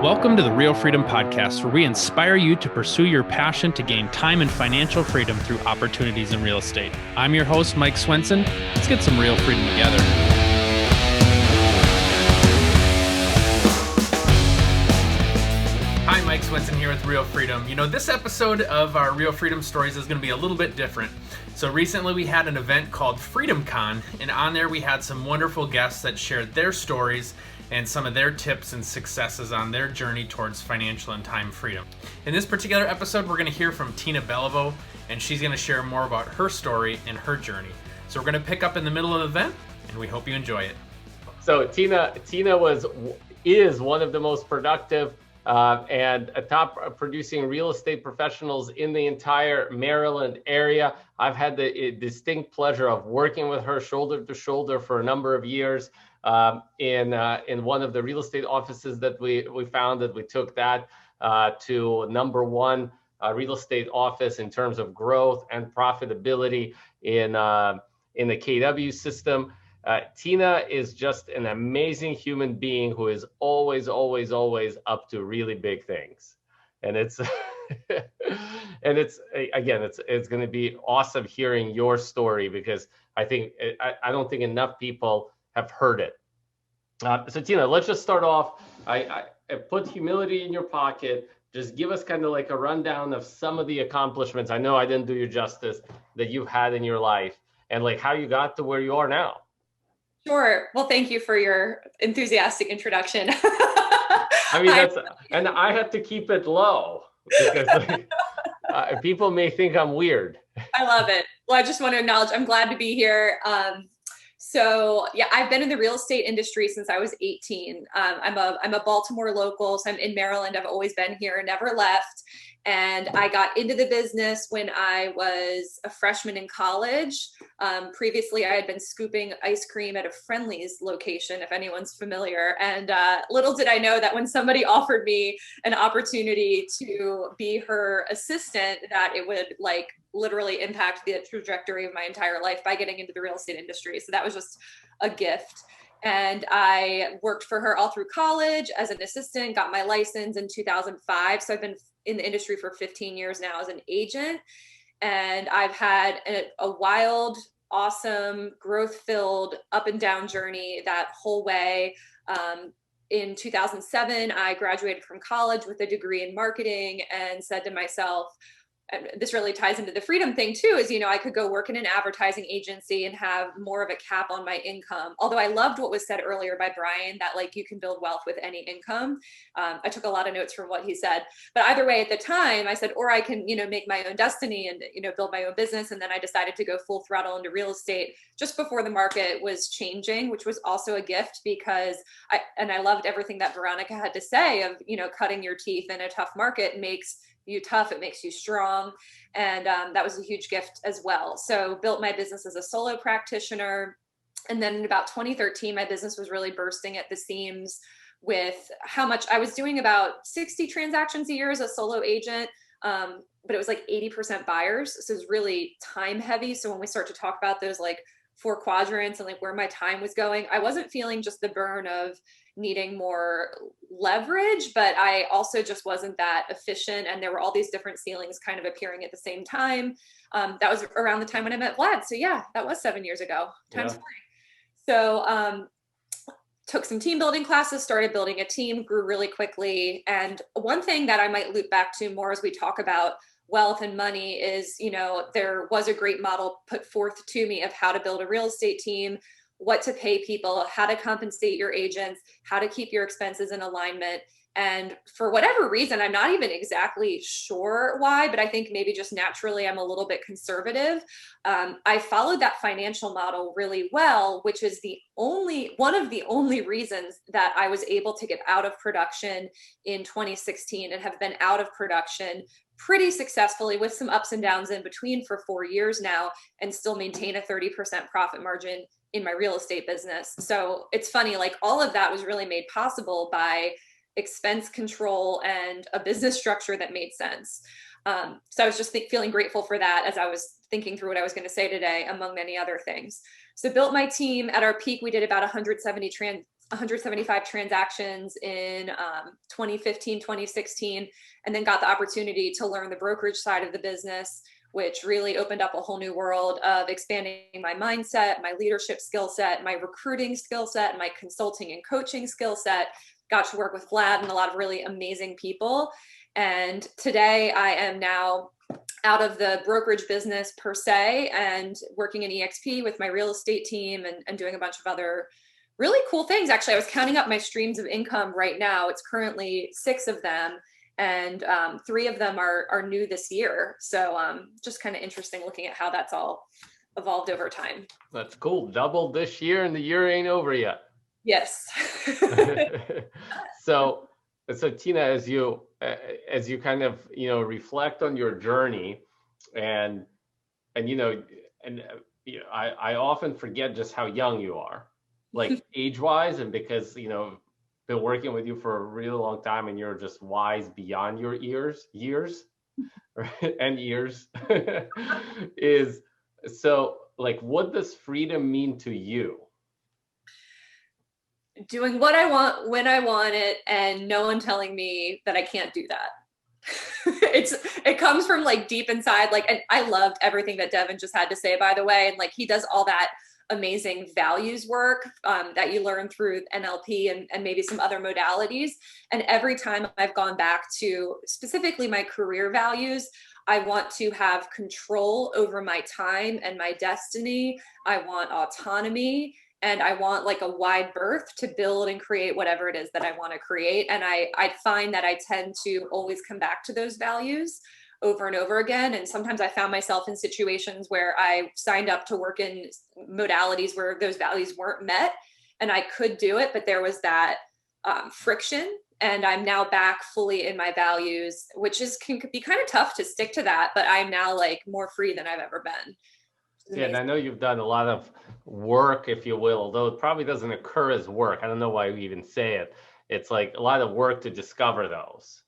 Welcome to the REL Freedom podcast, where we inspire you to pursue your passion to gain time and financial freedom through opportunities in real estate. I'm your host, Mike Swenson. Let's get some real freedom together. Hi, Mike Swenson here with REL Freedom. You know, this episode of our REL Freedom Stories is going to be a little bit different. So recently we had an event called Freedom Con, and on there we had some wonderful guests that shared their stories and some of their tips and successes on their journey towards financial and time freedom. In this particular episode, we're going to hear from Tina Beliveau, and she's going to share more about her story and her journey. So we're going to pick up in the middle of the event, and we hope you enjoy it. So Tina is one of the most productive and top producing real estate professionals in the entire Maryland area. I've had the distinct pleasure of working with her shoulder to shoulder for a number of years. In one of the real estate offices that we founded. We took that to number one real estate office in terms of growth and profitability in the KW system. Tina is just an amazing human being who is always up to really big things. And it's it's going to be awesome hearing your story, because I don't think enough people have heard it. So Tina, let's just start off. I put humility in your pocket. Just give us kind of like a rundown of some of the accomplishments. I know I didn't do you justice that you've had in your life, and like how you got to where you are now. Sure. Well, thank you for your enthusiastic introduction. I mean, and I had to keep it low because people may think I'm weird. I love it. Well, I just want to acknowledge I'm glad to be here. So yeah, I've been in the real estate industry since I was 18. I'm a Baltimore local, so I'm in Maryland. I've always been here, never left. And I got into the business when I was a freshman in college. Previously, I had been scooping ice cream at a Friendly's location, if anyone's familiar. And little did I know that when somebody offered me an opportunity to be her assistant, that it would like literally impact the trajectory of my entire life by getting into the real estate industry. So that was just a gift. And I worked for her all through college as an assistant, got my license in 2005. So I've been in the industry for 15 years now as an agent. And I've had a wild, awesome, growth-filled, up and down journey that whole way. In 2007, I graduated from college with a degree in marketing and said to myself, and this really ties into the freedom thing too, is, you know, I could go work in an advertising agency and have more of a cap on my income. Although I loved what was said earlier by Brian, that like you can build wealth with any income. I took a lot of notes from what he said, but either way at the time I said, or I can, you know, make my own destiny and, you know, build my own business. And then I decided to go full throttle into real estate just before the market was changing, which was also a gift because I loved everything that Veronica had to say of, you know, cutting your teeth in a tough market makes you tough, it makes you strong. And that was a huge gift as well. So built my business as a solo practitioner. And then in about 2013, my business was really bursting at the seams with how much I was doing, about 60 transactions a year as a solo agent. But it was like 80% buyers. So it was really time heavy. So when we start to talk about those like 4 quadrants and like where my time was going, I wasn't feeling just the burn of needing more leverage, but I also just wasn't that efficient. And there were all these different ceilings kind of appearing at the same time. That was around the time when I met Vlad. So yeah, that was 7 years ago. Time's flying. So took some team building classes, started building a team, grew really quickly. And one thing that I might loop back to more as we talk about wealth and money is, you know, there was a great model put forth to me of how to build a real estate team, what to pay people, how to compensate your agents, how to keep your expenses in alignment. And for whatever reason, I'm not even exactly sure why, but I think maybe just naturally I'm a little bit conservative. I followed that financial model really well, which is one of the only reasons that I was able to get out of production in 2016 and have been out of production pretty successfully with some ups and downs in between for 4 years now and still maintain a 30% profit margin in my real estate business. So it's funny, like all of that was really made possible by expense control and a business structure that made sense. So I was just feeling grateful for that as I was thinking through what I was going to say today, among many other things. So built my team. At our peak, we did about 170 175 transactions in 2015, 2016, and then got the opportunity to learn the brokerage side of the business, which really opened up a whole new world of expanding my mindset, my leadership skill set, my recruiting skill set, my consulting and coaching skill set. Got to work with Vlad and a lot of really amazing people. And today I am now out of the brokerage business per se and working in EXP with my real estate team and doing a bunch of other really cool things. Actually, I was counting up my streams of income right now. It's currently 6 of them, and 3 of them are new this year. So just kind of interesting looking at how that's all evolved over time. That's cool. Doubled this year and the year ain't over yet. Yes. So Tina, as you kind of, reflect on your journey and I often forget just how young you are, like age-wise, and because, been working with you for a really long time and you're just wise beyond your years, right? And years is so like, what does freedom mean to you? Doing what I want when I want it, and no one telling me that I can't do that. It comes from like deep inside. Like, and I loved everything that Devin just had to say, by the way. And like, he does all that amazing values work that you learn through NLP and maybe some other modalities. And every time I've gone back to specifically my career values, I want to have control over my time and my destiny. I want autonomy. And I want like a wide berth to build and create whatever it is that I want to create. And I find that I tend to always come back to those values over and over again. And sometimes I found myself in situations where I signed up to work in modalities where those values weren't met, and I could do it, but there was that friction. And I'm now back fully in my values, which can be kind of tough to stick to that, but I'm now like more free than I've ever been. Yeah, and I know you've done a lot of work, if you will, although it probably doesn't occur as work. I don't know why we even say it. It's like a lot of work to discover those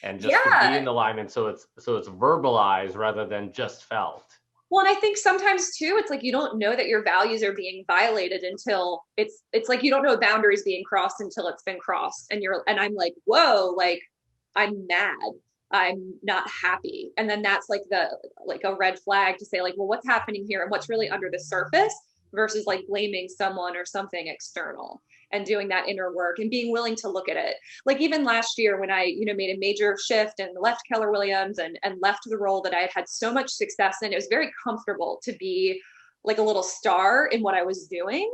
and just to be in alignment. So it's verbalized rather than just felt. Well, and I think sometimes too, it's like you don't know that your values are being violated until it's like you don't know boundaries being crossed until it's been crossed. And I'm like, whoa, like I'm mad. I'm not happy. And then that's like a red flag to say like, well, what's happening here and what's really under the surface, versus like blaming someone or something external, and doing that inner work and being willing to look at it. Like even last year when I, made a major shift and left Keller Williams and left the role that I had had so much success in, it was very comfortable to be like a little star in what I was doing.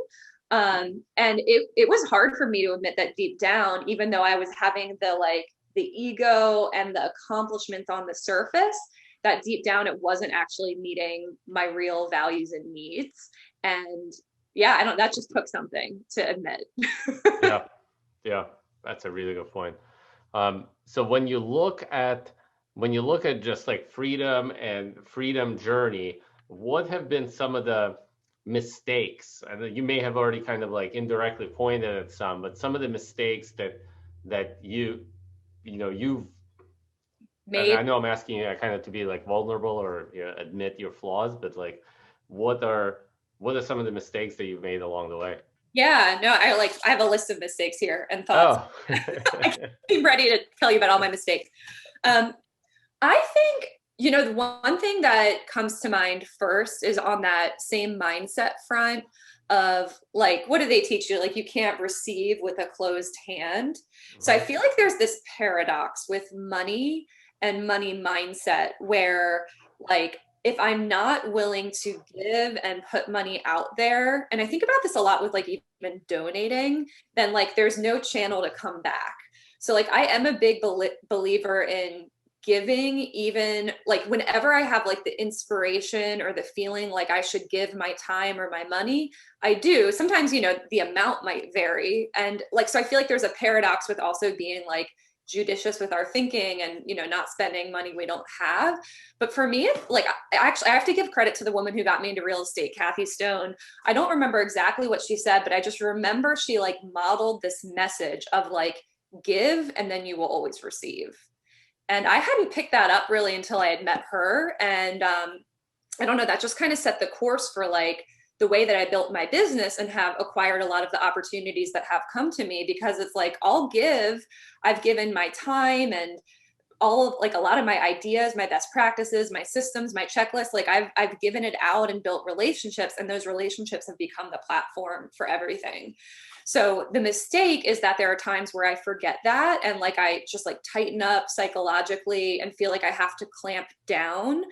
And it was hard for me to admit that deep down, even though I was having the ego and the accomplishments on the surface, that deep down it wasn't actually meeting my real values and needs. And yeah, that just took something to admit. Yeah, that's a really good point. So when you look at just like freedom and freedom journey, what have been some of the mistakes? And you may have already kind of like indirectly pointed at some, but some of the mistakes that you've made. I know I'm asking you kind of to be like vulnerable or admit your flaws, but like, what are some of the mistakes that you've made along the way? Yeah, no, I have a list of mistakes here and thoughts. Oh. I'm ready to tell you about all my mistakes. I think, the one thing that comes to mind first is on that same mindset front of like, what do they teach you? Like, you can't receive with a closed hand. Mm-hmm. So I feel like there's this paradox with money and money mindset where like, if I'm not willing to give and put money out there, and I think about this a lot with like even donating, then like there's no channel to come back. So like I am a big believer in giving, even like whenever I have like the inspiration or the feeling like I should give my time or my money, I do. Sometimes, the amount might vary. And like, so I feel like there's a paradox with also being like judicious with our thinking and, not spending money we don't have. But for me, like, I have to give credit to the woman who got me into real estate, Kathy Stone. I don't remember exactly what she said, but I just remember she like modeled this message of like, give, and then you will always receive. And I hadn't picked that up really until I had met her. And I don't know, that just kind of set the course for like the way that I built my business and have acquired a lot of the opportunities that have come to me, because it's like, I've given my time and all of like a lot of my ideas, my best practices, my systems, my checklists, like I've given it out and built relationships, and those relationships have become the platform for everything. So the mistake is that there are times where I forget that, and like I just like tighten up psychologically and feel like I have to clamp down.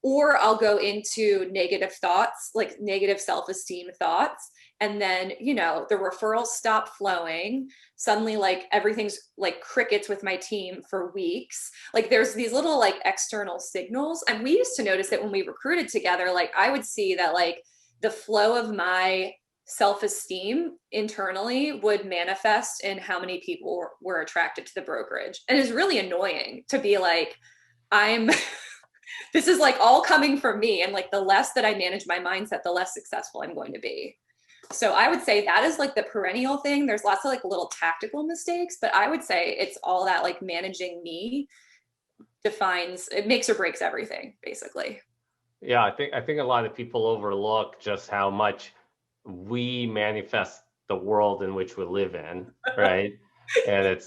Or I'll go into negative thoughts, like negative self-esteem thoughts. And then, the referrals stop flowing. Suddenly, like everything's like crickets with my team for weeks. Like there's these little like external signals. And we used to notice it when we recruited together. Like I would see that like the flow of my self-esteem internally would manifest in how many people were attracted to the brokerage. And it's really annoying to be like, this is like all coming from me. And like the less that I manage my mindset, the less successful I'm going to be. So I would say that is like the perennial thing. There's lots of like little tactical mistakes, but I would say it's all that like managing me it makes or breaks everything, basically. Yeah, I think a lot of people overlook just how much we manifest the world in which we live in, right? And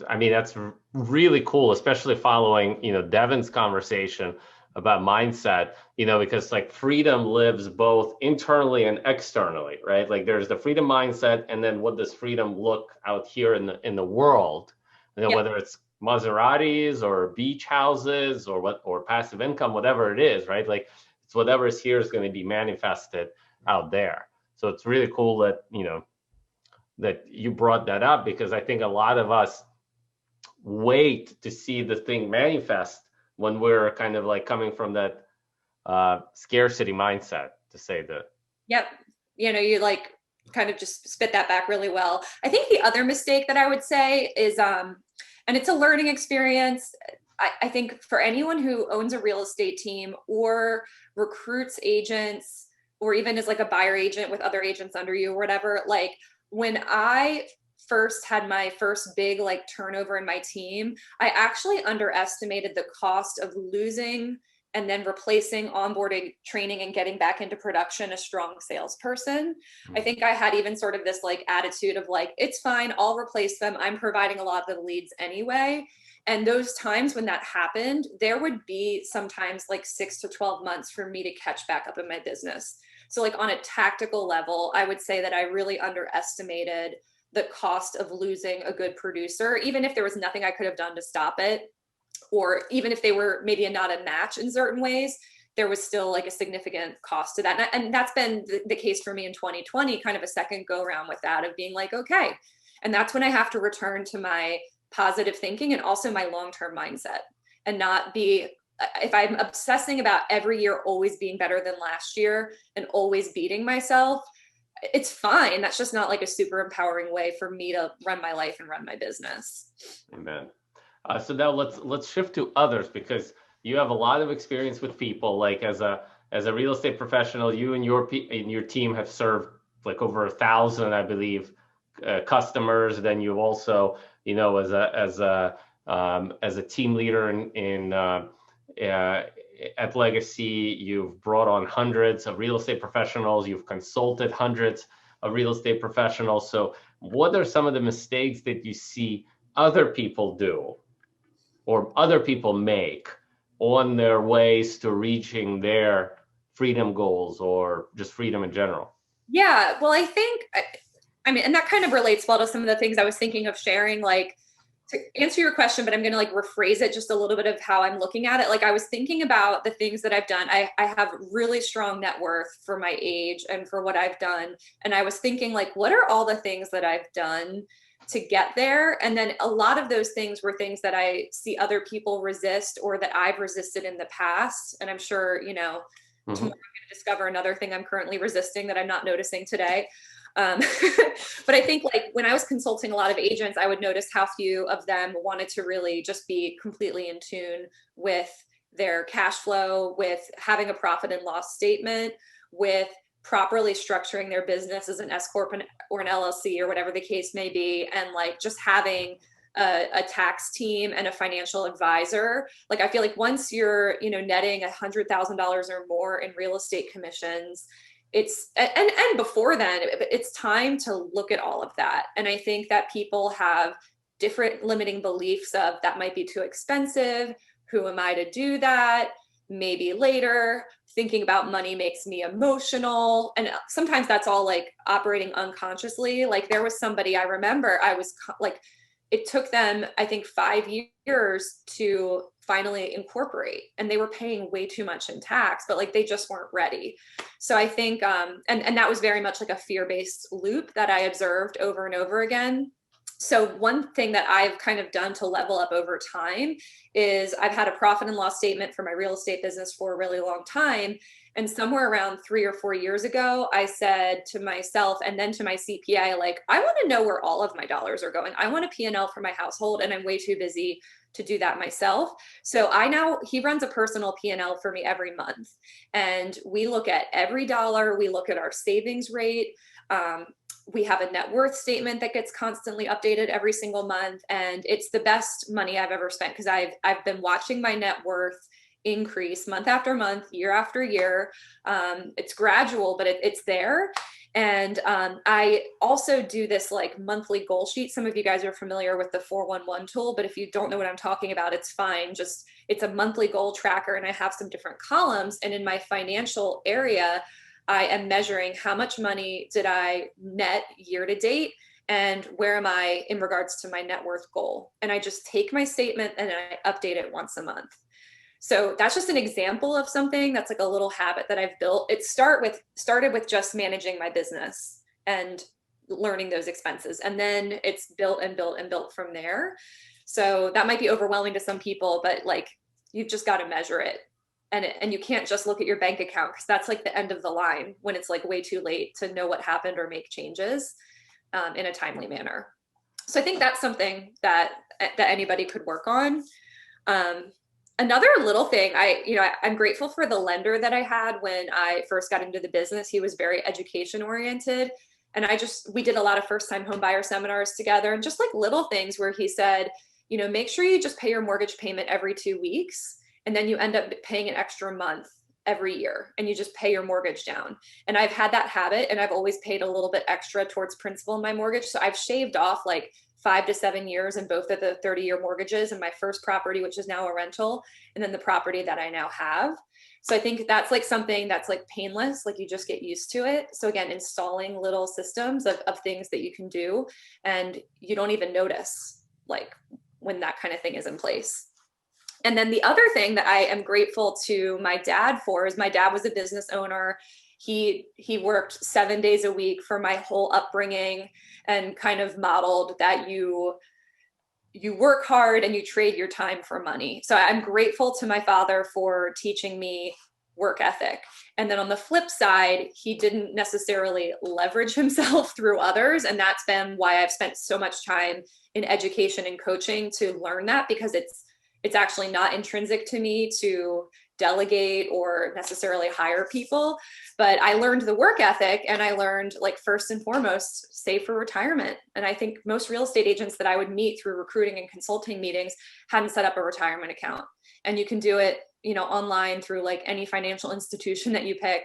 I mean, that's really cool, especially following, Devin's conversation about mindset, because like freedom lives both internally and externally, right? Like there's the freedom mindset, and then what does freedom look out here in the world? Yep. Whether it's Maseratis or beach houses or passive income, whatever it is, right? Like it's whatever is here is going to be manifested out there. So it's really cool that, that you brought that up, because I think a lot of us wait to see the thing manifest when we're kind of like coming from that scarcity mindset, to say that. Yep. You like kind of just spit that back really well. I think the other mistake that I would say is, and it's a learning experience. I think for anyone who owns a real estate team or recruits agents, or even is like a buyer agent with other agents under you or whatever, like when I first had my first big like turnover in my team, I actually underestimated the cost of losing and then replacing, onboarding, training, and getting back into production a strong salesperson. I think I had even sort of this like attitude of like, it's fine, I'll replace them. I'm providing a lot of the leads anyway. And those times when that happened, there would be sometimes like 6 to 12 months for me to catch back up in my business. So like on a tactical level, I would say that I really underestimated the cost of losing a good producer, even if there was nothing I could have done to stop it, or even if they were maybe not a match in certain ways, there was still like a significant cost to that. And that's been the case for me in 2020, kind of a second go around with that, of being like, okay. And that's when I have to return to my positive thinking and also my long-term mindset, and not be, if I'm obsessing about every year always being better than last year and always beating myself, it's fine. That's just not like a super empowering way for me to run my life and run my business. Amen. So now let's shift to others, because you have a lot of experience with people. Like as a real estate professional, you and your team have served like over 1,000, I believe, customers. Then you've also, as a team leader at Legacy, you've brought on hundreds of real estate professionals. You've consulted hundreds of real estate professionals. So what are some of the mistakes that you see other people do or other people make on their ways to reaching their freedom goals, or just freedom in general? Yeah, well, I think, I mean, and that kind of relates well to some of the things I was thinking of sharing, like to answer your question, but I'm going to like rephrase it just a little bit of how I'm looking at it. Like I was thinking about the things that I've done. I have really strong net worth for my age and for what I've done. And I was thinking like, what are all the things that I've done to get there? And then a lot of those things were things that I see other people resist, or that I've resisted in the past. And I'm sure, tomorrow I'm going to discover another thing I'm currently resisting that I'm not noticing today. But I think like when I was consulting a lot of agents, I would notice how few of them wanted to really just be completely in tune with their cash flow, with having a profit and loss statement, with properly structuring their business as an S Corp or an LLC or whatever the case may be. And like just having a tax team and a financial advisor. Like I feel like once you're, netting $100,000 or more in real estate commissions, and before then, it's time to look at all of that. And I think that people have different limiting beliefs of that might be too expensive. Who am I to do that? Maybe later. Thinking about money makes me emotional. And sometimes that's all like operating unconsciously. Like there was somebody I remember, I was like, it took them, I think, 5 years to finally incorporate, and they were paying way too much in tax, but like they just weren't ready. So I think, and that was very much like a fear-based loop that I observed over and over again. So one thing that I've kind of done to level up over time is I've had a profit and loss statement for my real estate business for a really long time. And somewhere around 3 or 4 years ago, I said to myself and then to my CPA, like, I want to know where all of my dollars are going. I want a P&L for my household, and I'm way too busy to do that myself. So he runs a personal P&L for me every month. And we look at every dollar. We look at our savings rate. We have a net worth statement that gets constantly updated every single month. And it's the best money I've ever spent because I've been watching my net worth increase month after month, year after year. It's gradual, but it's there. And I also do this like monthly goal sheet. Some of you guys are familiar with the 411 tool, but if you don't know what I'm talking about, it's fine. Just it's a monthly goal tracker, and I have some different columns. And in my financial area, I am measuring how much money did I net year to date, and where am I in regards to my net worth goal. And I just take my statement and I update it once a month. So that's just an example of something that's like a little habit that I've built. It started with just managing my business and learning those expenses. And then it's built and built and built from there. So that might be overwhelming to some people, but like, you've just got to measure it. And you can't just look at your bank account, because that's like the end of the line when it's like way too late to know what happened or make changes in a timely manner. So I think that's something that anybody could work on. Another little thing, I'm grateful for the lender that I had when I first got into the business. He was very education oriented. And we did a lot of first-time home buyer seminars together, and just like little things where he said, make sure you just pay your mortgage payment every 2 weeks. And then you end up paying an extra month every year, and you just pay your mortgage down. And I've had that habit, and I've always paid a little bit extra towards principal in my mortgage. So I've shaved off like 5 to 7 years in both of the 30-year mortgages, and my first property, which is now a rental, and then the property that I now have. So I think that's like something that's like painless, like you just get used to it. So again, installing little systems of things that you can do, and you don't even notice like when that kind of thing is in place. And then the other thing that I am grateful to my dad for is my dad was a business owner. He worked 7 days a week for my whole upbringing, and kind of modeled that you work hard and you trade your time for money. So I'm grateful to my father for teaching me work ethic. And then on the flip side, he didn't necessarily leverage himself through others. And that's been why I've spent so much time in education and coaching to learn that, because it's actually not intrinsic to me to delegate or necessarily hire people. But I learned the work ethic, and I learned, like, first and foremost, save for retirement. And I think most real estate agents that I would meet through recruiting and consulting meetings hadn't set up a retirement account. And you can do it, online through like any financial institution that you pick,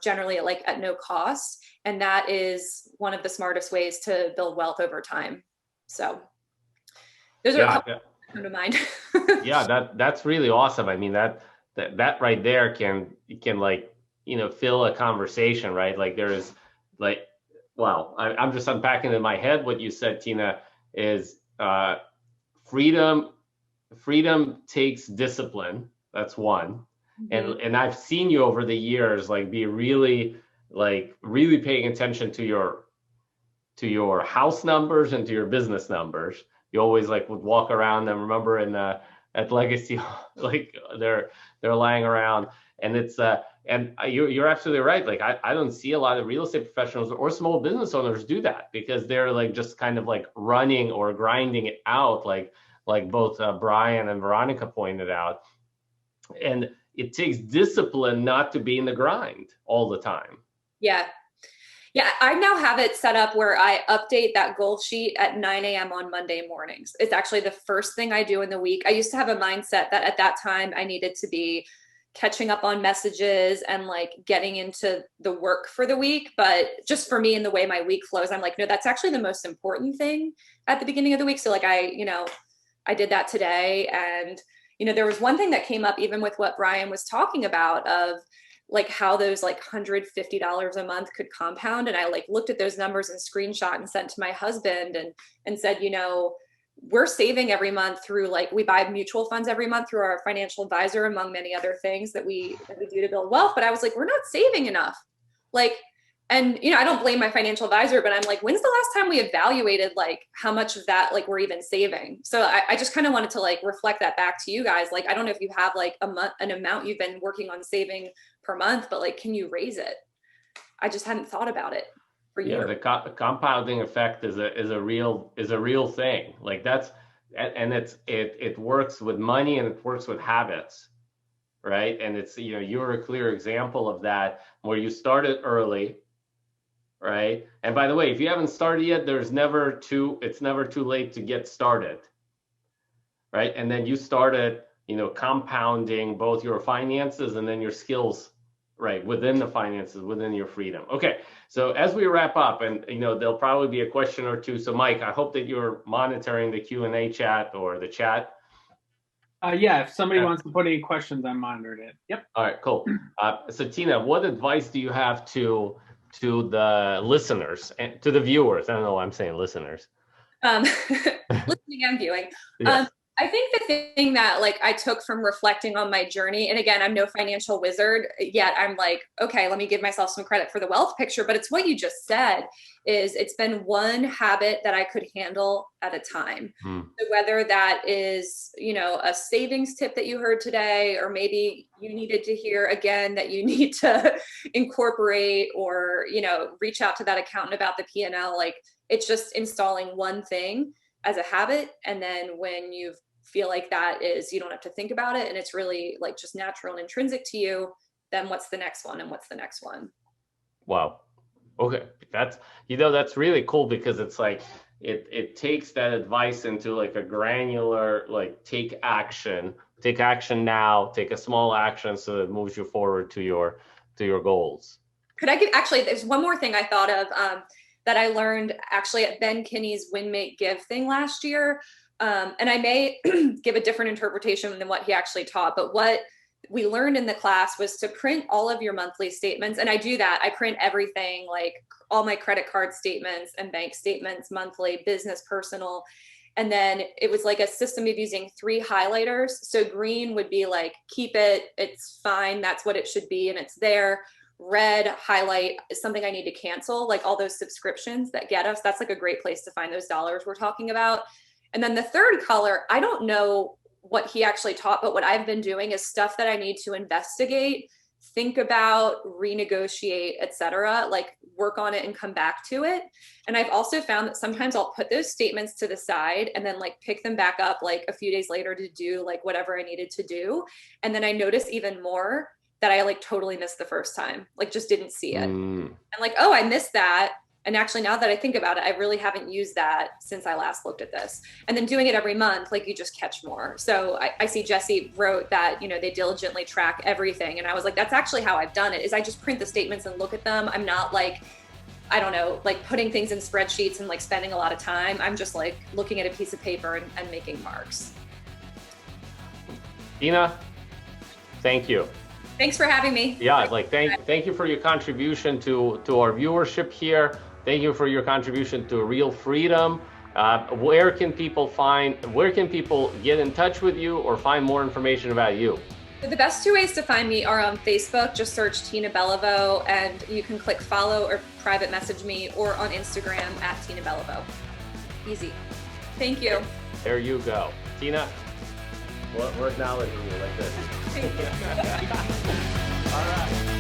generally at no cost. And that is one of the smartest ways to build wealth over time. So those are a couple come to mind. Yeah, that's really awesome. I mean, that right there can fill a conversation, right? Like there is wow, I'm just unpacking in my head what you said, Tina, is freedom takes discipline. That's one. Mm-hmm. And I've seen you over the years be really paying attention to your house numbers and to your business numbers. You always would walk around them. Remember at Legacy, they're lying around, and it's and you're absolutely right. I don't see a lot of real estate professionals or small business owners do that, because they're just kind of running or grinding it out, like both Brian and Veronica pointed out. And it takes discipline not to be in the grind all the time. Yeah. Yeah, I now have it set up where I update that goal sheet at 9 a.m. on Monday mornings. It's actually the first thing I do in the week. I used to have a mindset that at that time I needed to be, catching up on messages and like getting into the work for the week. But just for me and the way my week flows, I'm like, no, that's actually the most important thing at the beginning of the week. So like I did that today. And, there was one thing that came up even with what Brian was talking about of like how those like $150 a month could compound. And I like looked at those numbers and screenshot and sent to my husband and said, we're saving every month through like, we buy mutual funds every month through our financial advisor, among many other things that we do to build wealth. But I was like, we're not saving enough. Like, and, I don't blame my financial advisor, but I'm like, when's the last time we evaluated like how much of that, like we're even saving? So I just kind of wanted to like reflect that back to you guys. Like, I don't know if you have like an amount you've been working on saving per month, but like, can you raise it? I just hadn't thought about it for years. Yeah, the compounding effect is a real thing. Like that's, and it works with money and it works with habits, right? And it's, you're a clear example of that, where you started early, right? And by the way, if you haven't started yet, it's never too late to get started, right? And then you started, compounding both your finances and then your skills, right, within the finances, within your freedom. Okay, so as we wrap up, and there'll probably be a question or two. So Mike, I hope that you're monitoring the Q&A chat or the chat. Yeah, if somebody wants to put any questions, I monitored it. Yep. All right, cool. So Tina, what advice do you have to the listeners and to the viewers? I don't know why I'm saying listeners. Listening and viewing. Yes. I think the thing that like I took from reflecting on my journey, and again, I'm no financial wizard, yet I'm like, okay, let me give myself some credit for the wealth picture, but it's what you just said, is it's been one habit that I could handle at a time. So whether that is, a savings tip that you heard today, or maybe you needed to hear again that you need to incorporate or, reach out to that accountant about the P&L, like it's just installing one thing as a habit. And then when you feel like that is, you don't have to think about it and it's really like just natural and intrinsic to you, then what's the next one and what's the next one? Wow. Okay. That's really cool, because it's like, it takes that advice into like a granular, like take action now, take a small action so that it moves you forward to your goals. Could I actually, there's one more thing I thought of, that I learned actually at Ben Kinney's Win, Make, Give thing last year. And I may give a different interpretation than what he actually taught, but what we learned in the class was to print all of your monthly statements. And I do that. I print everything, like all my credit card statements and bank statements, monthly, business, personal. And then it was like a system of using 3 highlighters. So green would be like, keep it, it's fine, that's what it should be, and it's there. Red, highlight, is something I need to cancel, like all those subscriptions that get us. That's like a great place to find those dollars we're talking about. And then the third color, I don't know what he actually taught, but what I've been doing is stuff that I need to investigate, think about, renegotiate, etc., like work on it and come back to it. And I've also found that sometimes I'll put those statements to the side and then like pick them back up like a few days later to do like whatever I needed to do. And then I notice even more that I like totally missed the first time, like just didn't see it. And like, oh, I missed that. And actually, now that I think about it, I really haven't used that since I last looked at this. And then doing it every month, like you just catch more. So I see Jesse wrote that, they diligently track everything. And I was like, that's actually how I've done it, is I just print the statements and look at them. I'm not like, I don't know, like putting things in spreadsheets and like spending a lot of time. I'm just like looking at a piece of paper and making marks. Tina, thank you. Thanks for having me. Yeah, like thank you for your contribution to our viewership here. Thank you for your contribution to REL Freedom. Where can people get in touch with you or find more information about you? The best 2 ways to find me are on Facebook. Just search Tina Beliveau and you can click follow or private message me, or on Instagram at Tina Beliveau. Easy. Thank you. There you go. Tina, we're acknowledging you like this. Thank you. All right.